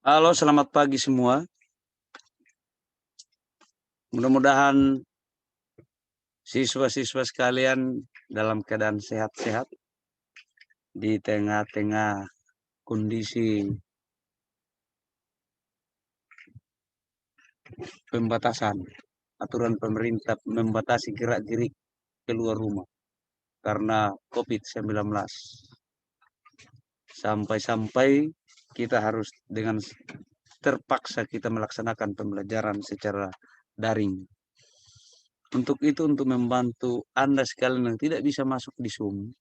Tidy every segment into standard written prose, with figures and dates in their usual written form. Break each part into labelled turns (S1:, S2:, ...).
S1: Halo, selamat pagi semua. Mudah-mudahan siswa-siswa sekalian dalam keadaan sehat-sehat di tengah-tengah kondisi pembatasan. Aturan pemerintah membatasi gerak-gerik keluar rumah karena COVID-19. Sampai-sampai kita harus dengan terpaksa kita melaksanakan pembelajaran secara daring. Untuk itu, untuk membantu Anda sekalian yang tidak bisa masuk di Zoom,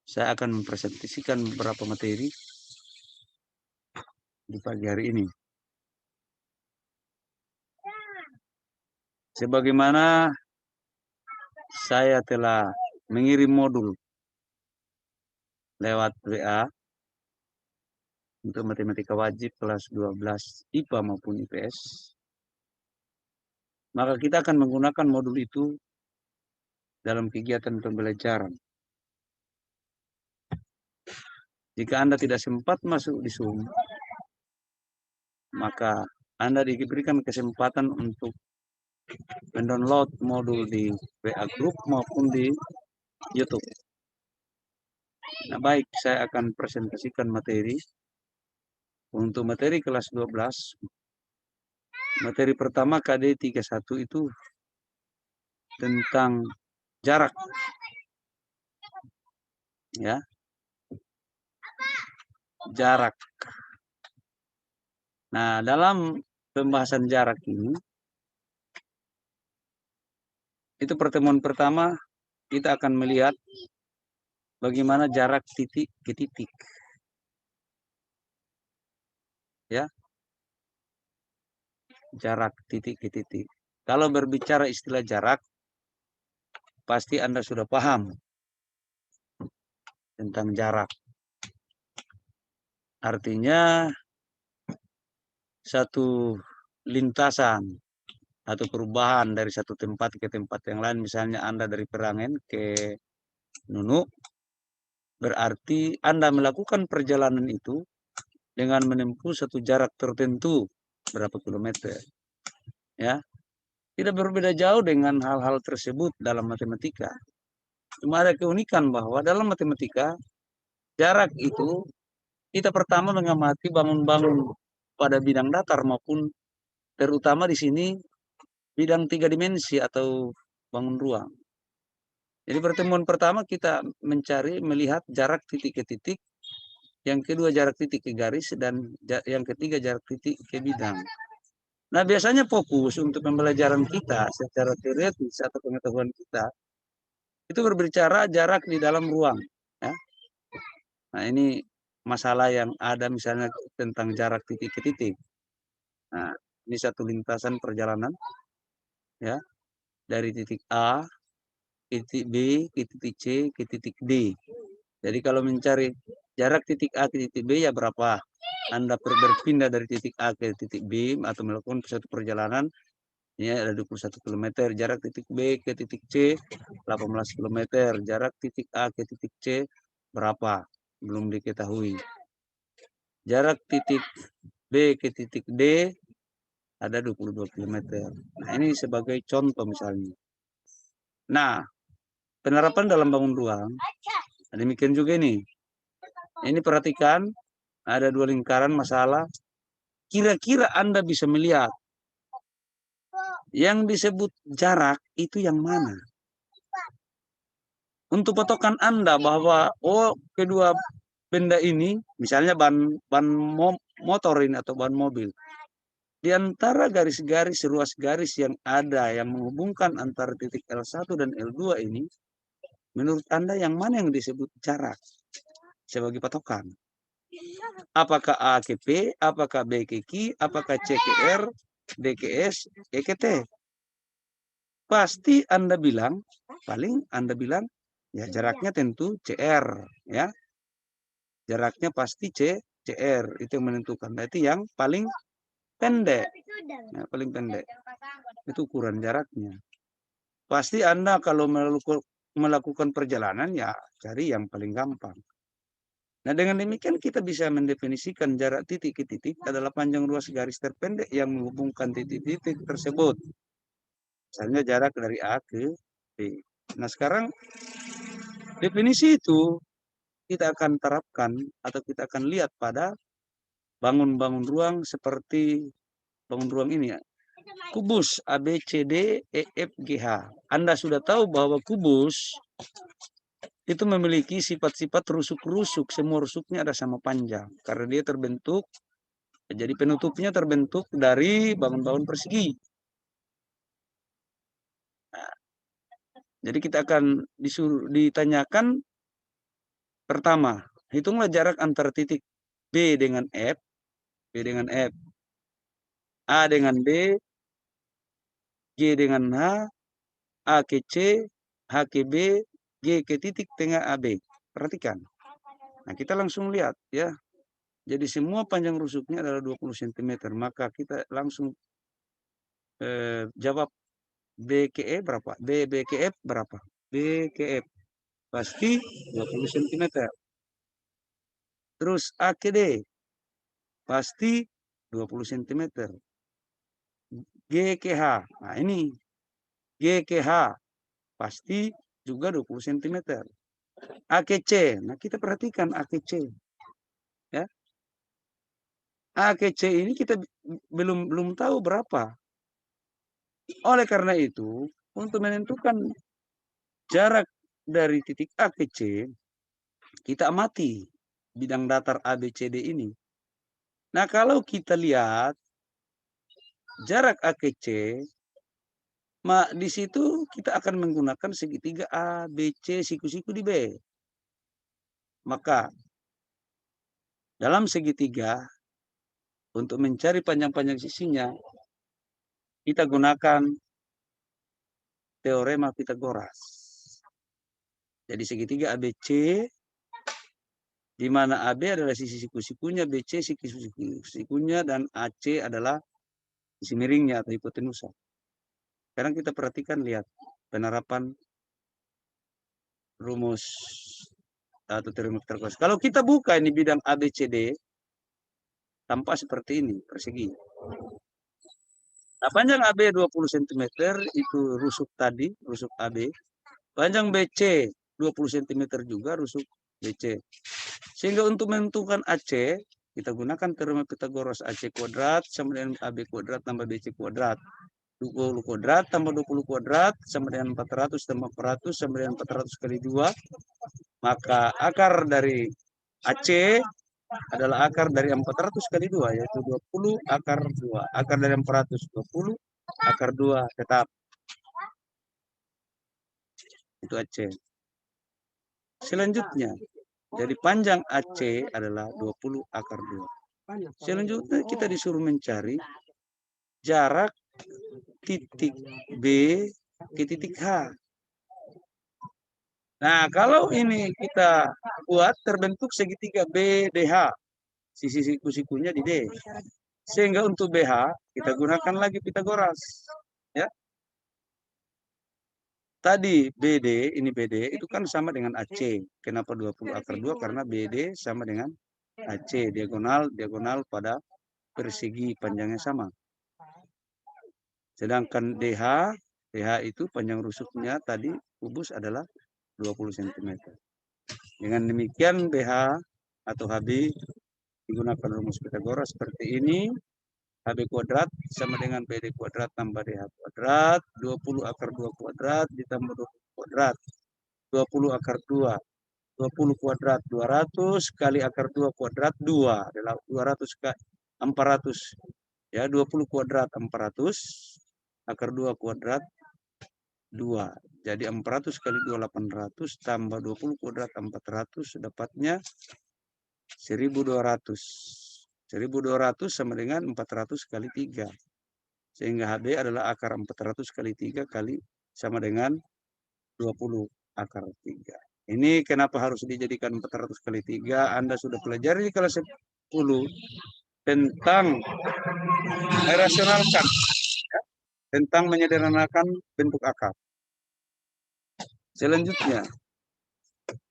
S1: saya akan mempresentasikan beberapa materi di pagi hari ini. Sebagaimana saya telah mengirim modul lewat WA untuk matematika wajib kelas 12 IPA maupun IPS, maka kita akan menggunakan modul itu dalam kegiatan pembelajaran. Jika Anda tidak sempat masuk di Zoom, maka Anda diberikan kesempatan untuk mendownload modul di WA Group maupun di YouTube. Nah, baik, saya akan presentasikan materi. Untuk materi kelas 12, materi pertama KD 31 itu tentang jarak. Ya, jarak. Nah, dalam pembahasan jarak ini, itu pertemuan pertama kita akan melihat bagaimana jarak titik ke titik. Ya, jarak titik ke titik. Kalau berbicara istilah jarak, pasti Anda sudah paham tentang jarak. Artinya satu lintasan atau perubahan dari satu tempat ke tempat yang lain. Misalnya Anda dari Perangen ke Nunu, berarti Anda melakukan perjalanan itu dengan menempuh satu jarak tertentu, berapa kilometer. Ya, tidak berbeda jauh dengan hal-hal tersebut dalam matematika. Cuma ada keunikan bahwa dalam matematika, jarak itu kita pertama mengamati bangun-bangun pada bidang datar maupun terutama di sini bidang 3 dimensi atau bangun ruang. Jadi pertemuan pertama kita mencari melihat jarak titik ke titik, yang kedua jarak titik ke garis, dan yang ketiga jarak titik ke bidang. Nah, biasanya fokus untuk pembelajaran kita secara teoretis atau pengetahuan kita itu berbicara jarak di dalam ruang. Ya. Nah, ini masalah yang ada misalnya tentang jarak titik ke titik. Nah, ini satu lintasan perjalanan, ya, dari titik A ke titik B ke titik C ke titik D. Jadi kalau mencari jarak titik A ke titik B ya berapa Anda berpindah dari titik A ke titik B atau melakukan satu perjalanan, ini ada 21 km. Jarak titik B ke titik C 18 km. Jarak titik A ke titik C berapa? Belum diketahui. Jarak titik B ke titik D ada 22 km. Nah, ini sebagai contoh misalnya. Nah, penerapan dalam bangun ruang, demikian juga ini. Ini perhatikan, ada dua lingkaran masalah. Kira-kira Anda bisa melihat yang disebut jarak itu yang mana? Untuk patokan Anda bahwa kedua benda ini, misalnya ban motor ini atau ban mobil, di antara garis-garis ruas garis yang ada yang menghubungkan antara titik L1 dan L2 ini, menurut Anda yang mana yang disebut jarak sebagai patokan? Apakah A ke P, apakah B ke Q, apakah C ke R, D ke S, E ke T? Pasti Anda bilang, paling Anda bilang, ya jaraknya tentu CR, ya. Jaraknya pasti CR, itu yang menentukan. Berarti yang paling pendek. Ya, paling pendek. Itu ukuran jaraknya. Pasti Anda kalau melakukan perjalanan, ya cari yang paling gampang. Nah, dengan demikian kita bisa mendefinisikan jarak titik ke titik adalah panjang ruas garis terpendek yang menghubungkan titik-titik tersebut. Misalnya jarak dari A ke B. Nah, sekarang definisi itu kita akan terapkan atau kita akan lihat pada bangun-bangun ruang seperti bangun ruang ini ya. Kubus A, B, C, D, E, F, G, H. Anda sudah tahu bahwa kubus itu memiliki sifat-sifat rusuk-rusuk. Semua rusuknya ada sama panjang. Karena dia terbentuk, jadi penutupnya terbentuk dari bangun-bangun persegi. Nah, jadi kita akan ditanyakan pertama, hitunglah jarak antara titik B dengan F, B dengan F, A dengan B, G dengan H, A ke C, H ke B, G ke titik tengah AB. Perhatikan. Nah, kita langsung lihat ya. Jadi semua panjang rusuknya adalah 20 cm. Maka kita langsung jawab B ke E berapa? B ke F berapa? B ke F pasti 20 cm. Terus A ke D pasti 20 cm. G ke H. Nah, ini G ke H pasti juga 20 cm. A ke C. Nah, kita perhatikan A ke C. Ya. A ke C ini kita belum tahu berapa. Oleh karena itu, untuk menentukan jarak dari titik A ke C, kita amati bidang datar ABCD ini. Nah, kalau kita lihat jarak A ke C, di situ kita akan menggunakan segitiga A, B, C, siku-siku di B. Maka dalam segitiga, untuk mencari panjang-panjang sisinya, kita gunakan teorema Pitagoras. Jadi segitiga ABC, di mana AB adalah sisi siku-sikunya, BC sisi siku-sikunya, dan AC adalah sisi miringnya atau hipotenusa. Sekarang kita perhatikan, lihat penerapan rumus atau teorema Pitagoras. Kalau kita buka ini bidang ABCD, tampak seperti ini, persegi. Nah, panjang AB 20 cm itu rusuk tadi, rusuk AB. Panjang BC 20 cm juga rusuk BC. Sehingga untuk menentukan AC, kita gunakan teorema Pitagoras. AC kuadrat sama dengan AB kuadrat tambah BC kuadrat. 20 kuadrat tambah 20 kuadrat sama dengan 400 tambah 400 sama dengan 400 kali 2. Maka akar dari AC adalah akar dari 400 kali 2, yaitu 20 akar 2. Akar dari 400, 20 akar 2 tetap. Itu AC. Selanjutnya, jadi panjang AC adalah 20 akar 2. Selanjutnya kita disuruh mencari jarak titik B ke titik H. Nah, kalau ini kita buat terbentuk segitiga BDH. Sisi siku-sikunya di D. Sehingga untuk BH kita gunakan lagi Pitagoras. Ya. Tadi BD, ini BD itu kan sama dengan AC. Kenapa 20 akar 2? Karena BD sama dengan AC. Diagonal pada persegi panjangnya sama. Sedangkan DH itu panjang rusuknya tadi kubus adalah 20 cm. Dengan demikian BH atau HB digunakan rumus Pitagoras seperti ini. HB kuadrat sama dengan BD kuadrat tambah DH kuadrat. 20 akar 2 kuadrat ditambah 20 kuadrat. 20 akar 2. 20 kuadrat 200 kali akar 2 kuadrat 2 adalah 200 kali 400. Ya, 20 kuadrat 400 akar 2 kuadrat 2. Jadi 400 kali 2 800 tambah 20 kuadrat 400 dapatnya 1200. 1200 sama dengan 400 kali 3. Sehingga HB adalah akar 400 kali 3 kali sama dengan 20 akar 3. Ini kenapa harus dijadikan 400 kali 3? Anda sudah pelajari di kelas 10 tentang merasionalkan, tentang menyederhanakan bentuk akar. Selanjutnya,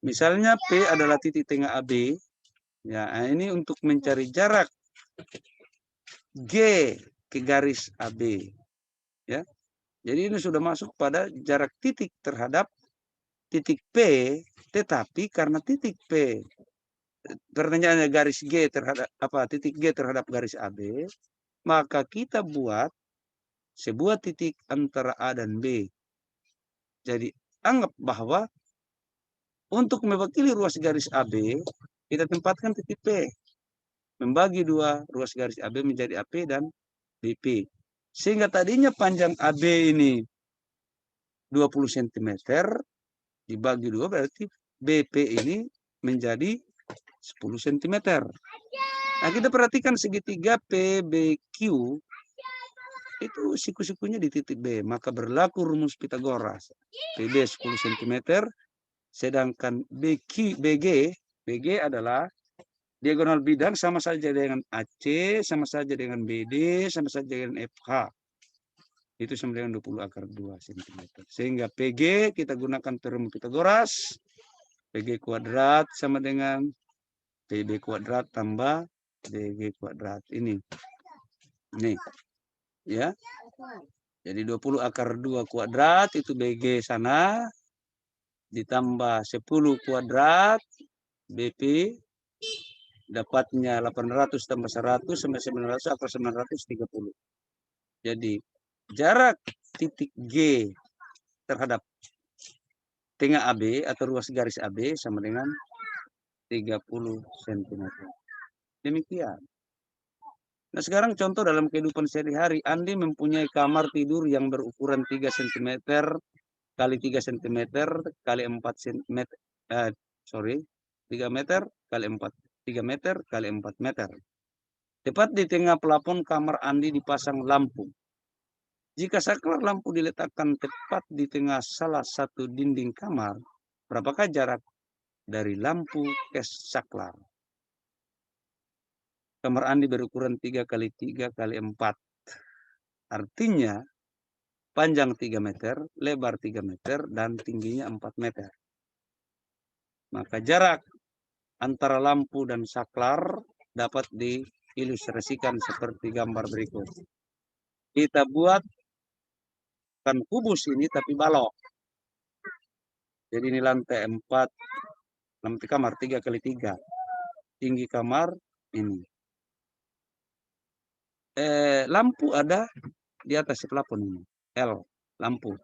S1: misalnya P adalah titik tengah AB, Ya, ini untuk mencari jarak G ke garis AB. Ya, jadi ini sudah masuk pada jarak titik terhadap titik P, tetapi karena titik P pertanyaannya garis G terhadap titik G terhadap garis AB, maka kita buat sebuah titik antara A dan B. Jadi anggap bahwa untuk mewakili ruas garis AB, kita tempatkan titik P. Membagi dua ruas garis AB menjadi AP dan BP. Sehingga tadinya panjang AB ini 20 cm, dibagi dua berarti BP ini menjadi 10 cm. Nah, kita perhatikan segitiga PBQ itu siku-sikunya di titik B, maka berlaku rumus Pitagoras. PB 10 cm, sedangkan BG adalah diagonal bidang sama saja dengan AC, sama saja dengan BD, sama saja dengan FH. Itu sama dengan 20 akar 2 cm. Sehingga PG kita gunakan teorema Pitagoras, PG kuadrat sama dengan PB kuadrat tambah DG kuadrat. Ini. Ya. Jadi 20 akar 2 kuadrat itu BG sana, ditambah 10 kuadrat BP, dapatnya 800 tambah 100 sampai 900 akar 930. Jadi jarak titik G terhadap tengah AB atau ruas garis AB sama dengan 30 cm. Demikian. Nah, sekarang contoh dalam kehidupan sehari-hari, Andi mempunyai kamar tidur yang berukuran 3 cm kali 3 cm kali 4 cm, 3 meter kali 4, 3 meter kali 4 meter. Tepat di tengah plafon kamar Andi dipasang lampu. Jika saklar lampu diletakkan tepat di tengah salah satu dinding kamar, berapakah jarak dari lampu ke saklar? Kamar Andi berukuran 3 kali 3 kali 4. Artinya panjang 3 meter, lebar 3 meter, dan tingginya 4 meter. Maka jarak antara lampu dan saklar dapat diilustrasikan seperti gambar berikut. Kita buat bukan kubus ini tapi balok. Jadi ini lantai 4, lantai kamar 3 kali 3. Tinggi kamar ini. Lampu ada di atas plafon ini. L lampu.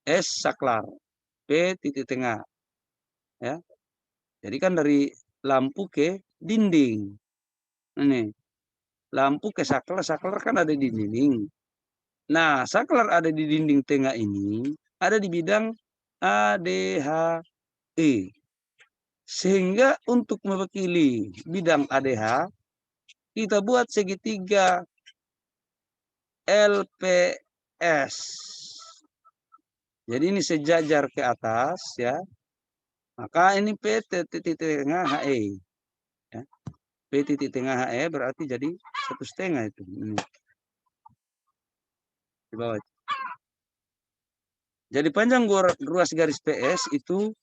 S1: S saklar. P titik tengah. Ya. Jadi kan dari lampu ke dinding. Ini. Lampu ke saklar, saklar kan ada di dinding. Nah, saklar ada di dinding tengah ini, ada di bidang ADHE. Sehingga untuk mewakili bidang ADH, kita buat segitiga LPS. Jadi ini sejajar ke atas ya. Maka ini P titik tengah HE. Ya. P titik tengah HE berarti jadi 1,5 itu. Ini. Di bawah. Jadi panjang ruas garis PS itu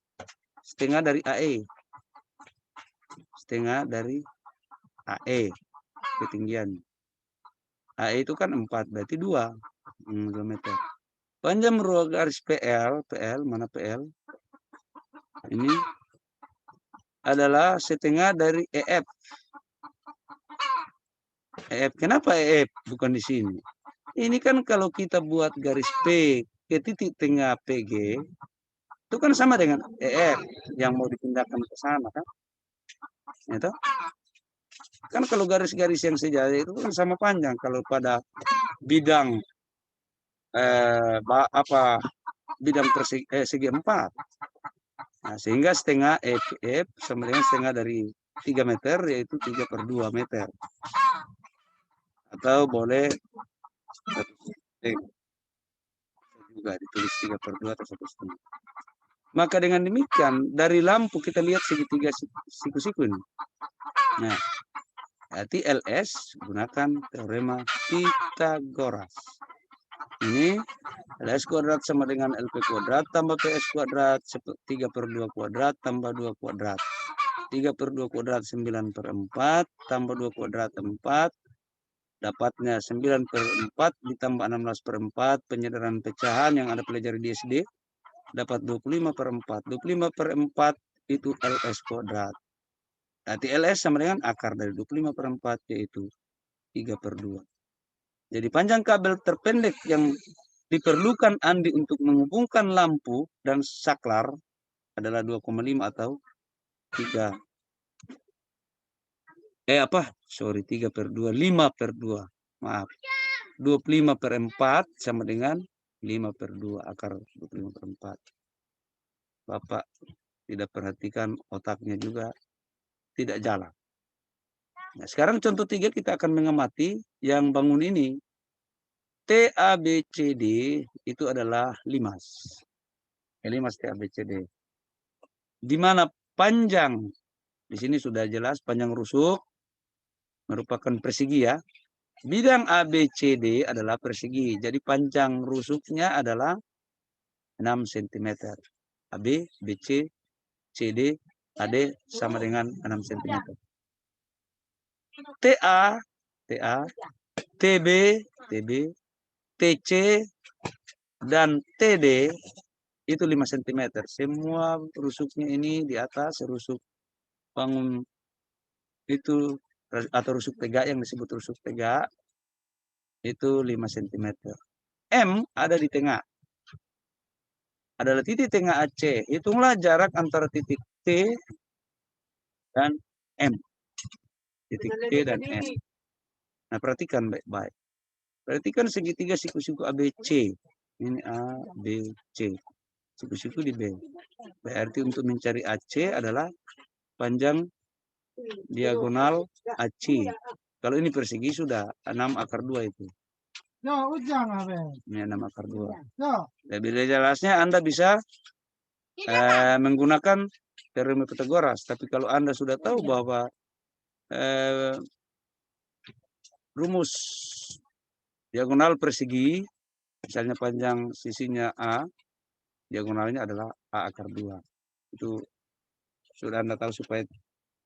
S1: setengah dari AE. Setengah dari AE ketinggian. AE itu kan 4, berarti 2 meter. Panjang ruas garis PL mana PL? Ini adalah setengah dari EF. EF, kenapa EF bukan di sini? Ini kan kalau kita buat garis P ke titik tengah PG, itu kan sama dengan EF yang mau dipindahkan ke sana kan? Itu. Kan kalau garis-garis yang sejajar itu kan sama panjang kalau pada bidang bidang segi 4. Nah, sehingga setengah F sama dengan setengah dari 3 meter yaitu 3/2 meter. Atau boleh juga ditulis 3/2 atau 1,5. Maka dengan demikian dari lampu kita lihat segitiga siku-siku ini. Nah, berarti LS gunakan teorema Pitagoras. Ini LS kuadrat sama dengan LP kuadrat tambah PS kuadrat 3/2 kuadrat tambah 2 kuadrat. 3/2 kuadrat 9/4, tambah 2 kuadrat 4, dapatnya 9/4 ditambah 16/4, penyederhanaan pecahan yang ada pelajari di SD, dapat 25/4. 25/4 itu LS kuadrat. Nanti LS sama dengan akar dari 25/4, yaitu 3/2. Jadi panjang kabel terpendek yang diperlukan Andi untuk menghubungkan lampu dan saklar adalah 2,5 atau 3. 3/2, 5/2. Maaf. 25/4 sama dengan 5/2, akar 25/4. Bapak tidak perhatikan, otaknya juga tidak jalan. Nah, sekarang contoh 3 kita akan mengamati yang bangun ini. TABCD itu adalah limas. Limas TABCD. Di mana panjang, di sini sudah jelas panjang rusuk merupakan persegi ya. Bidang ABCD adalah persegi. Jadi panjang rusuknya adalah 6 cm. AB, BC, CD, AD sama dengan 6 cm. TA, TB, TC, dan TD itu 5 cm. Semua rusuknya ini di atas rusuk bangun itu atau rusuk tegak yang disebut rusuk tegak itu 5 cm. M ada di tengah. Adalah titik tengah AC. Hitunglah jarak antara titik T dan M. Titik T dan M. Nah, perhatikan baik-baik. Perhatikan segitiga siku-siku ABC. Ini A, B, C. Siku-siku di B. Berarti untuk mencari AC adalah panjang diagonal AC. Kalau ini persegi sudah 6 akar 2 itu. Ini 6 akar 2. Lebih jelasnya Anda bisa menggunakan teorema Pythagoras. Tapi kalau Anda sudah tahu bahwa rumus diagonal persegi, misalnya panjang sisinya A, diagonalnya adalah A akar 2. Itu sudah Anda tahu supaya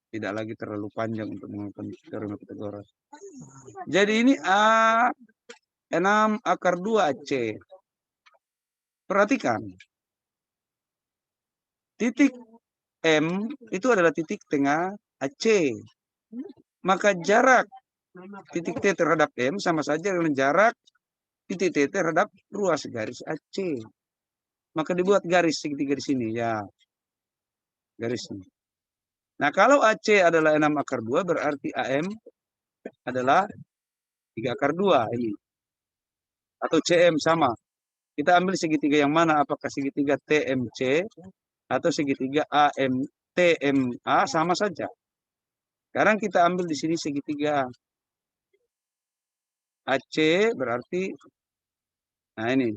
S1: tidak lagi terlalu panjang untuk menggunakan teorema Pythagoras. Jadi ini A 6 akar 2 C. Perhatikan. Titik M itu adalah titik tengah AC. Maka jarak titik T terhadap M sama saja dengan jarak titik T terhadap ruas garis AC. Maka dibuat garis segitiga di sini ya. Garis ini. Nah, kalau AC adalah 6 akar 2 berarti AM adalah 3 akar 2 ini. Atau CM sama. Kita ambil segitiga yang mana? Apakah segitiga TMC atau segitiga AMTMA sama saja. Sekarang kita ambil di sini segitiga AC berarti nah ini.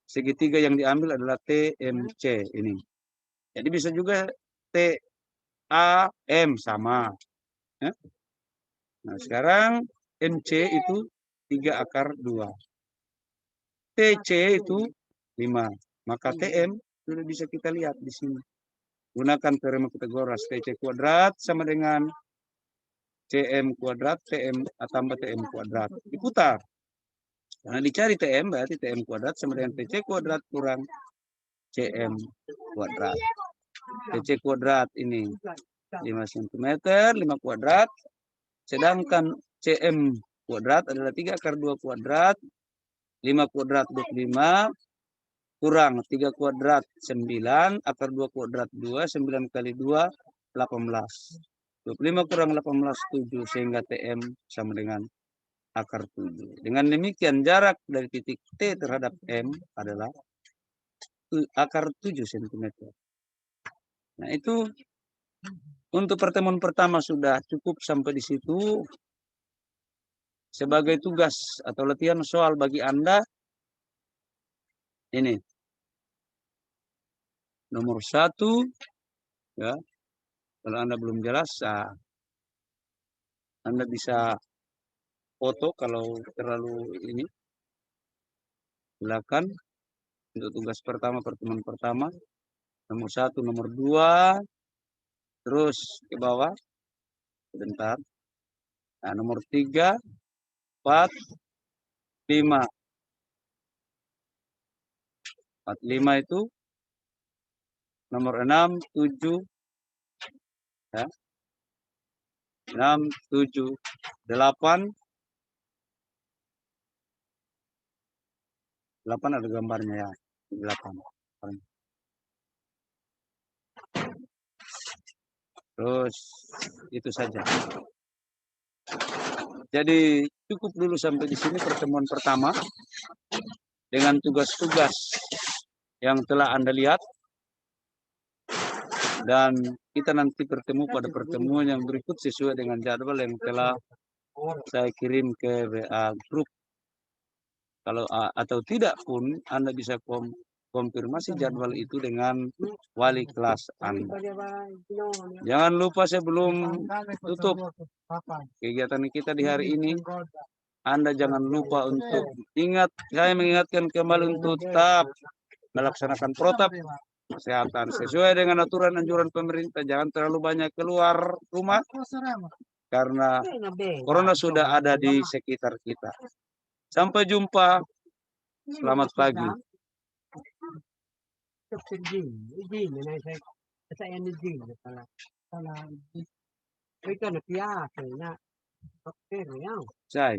S1: Segitiga yang diambil adalah TMC ini. Jadi bisa juga TAM sama. Ya. Nah, sekarang MC itu 3 akar 2. TC itu 5. Maka TM sudah bisa kita lihat di sini. Gunakan teorema Pythagoras. TC kuadrat sama dengan CM kuadrat, TM tambah TM kuadrat. Diputar. Karena dicari TM berarti TM kuadrat sama dengan TC kuadrat kurang CM kuadrat. TC kuadrat ini 5 cm, 5 kuadrat. Sedangkan CM kuadrat adalah 3 akar 2 kuadrat. 5 kuadrat 25 kurang 3 kuadrat 9, akar 2 kuadrat 2, 9 kali 2, 18. 25 kurang 18, 7, sehingga TM sama dengan akar 7. Dengan demikian jarak dari titik T terhadap M adalah akar 7 cm. Nah, itu untuk pertemuan pertama sudah cukup sampai di situ. Sebagai tugas atau latihan soal bagi Anda, ini nomor 1, ya. Kalau Anda belum jelas, Anda bisa foto kalau terlalu ini. Silakan untuk tugas pertama, pertemuan pertama. Nomor 1, nomor 2, terus ke bawah, sebentar. Nah, nomor 3, 4, 5. 45 itu nomor 6, 7, ya. 6, 7, 8. 8 ada gambarnya ya. 8. Terus itu saja. Jadi cukup dulu sampai di sini pertemuan pertama dengan tugas-tugas yang telah Anda lihat, dan kita nanti bertemu pada pertemuan yang berikut sesuai dengan jadwal yang telah saya kirim ke WA grup. Kalau atau tidak pun Anda bisa konfirmasi jadwal itu dengan wali kelas Anda. Jangan lupa sebelum tutup kegiatan kita di hari ini, Anda jangan lupa untuk saya mengingatkan kembali untuk tetap melaksanakan protap kesehatan sesuai dengan aturan anjuran pemerintah. Jangan terlalu banyak keluar rumah karena corona sudah ada di sekitar kita. Sampai jumpa. Selamat pagi. Saya.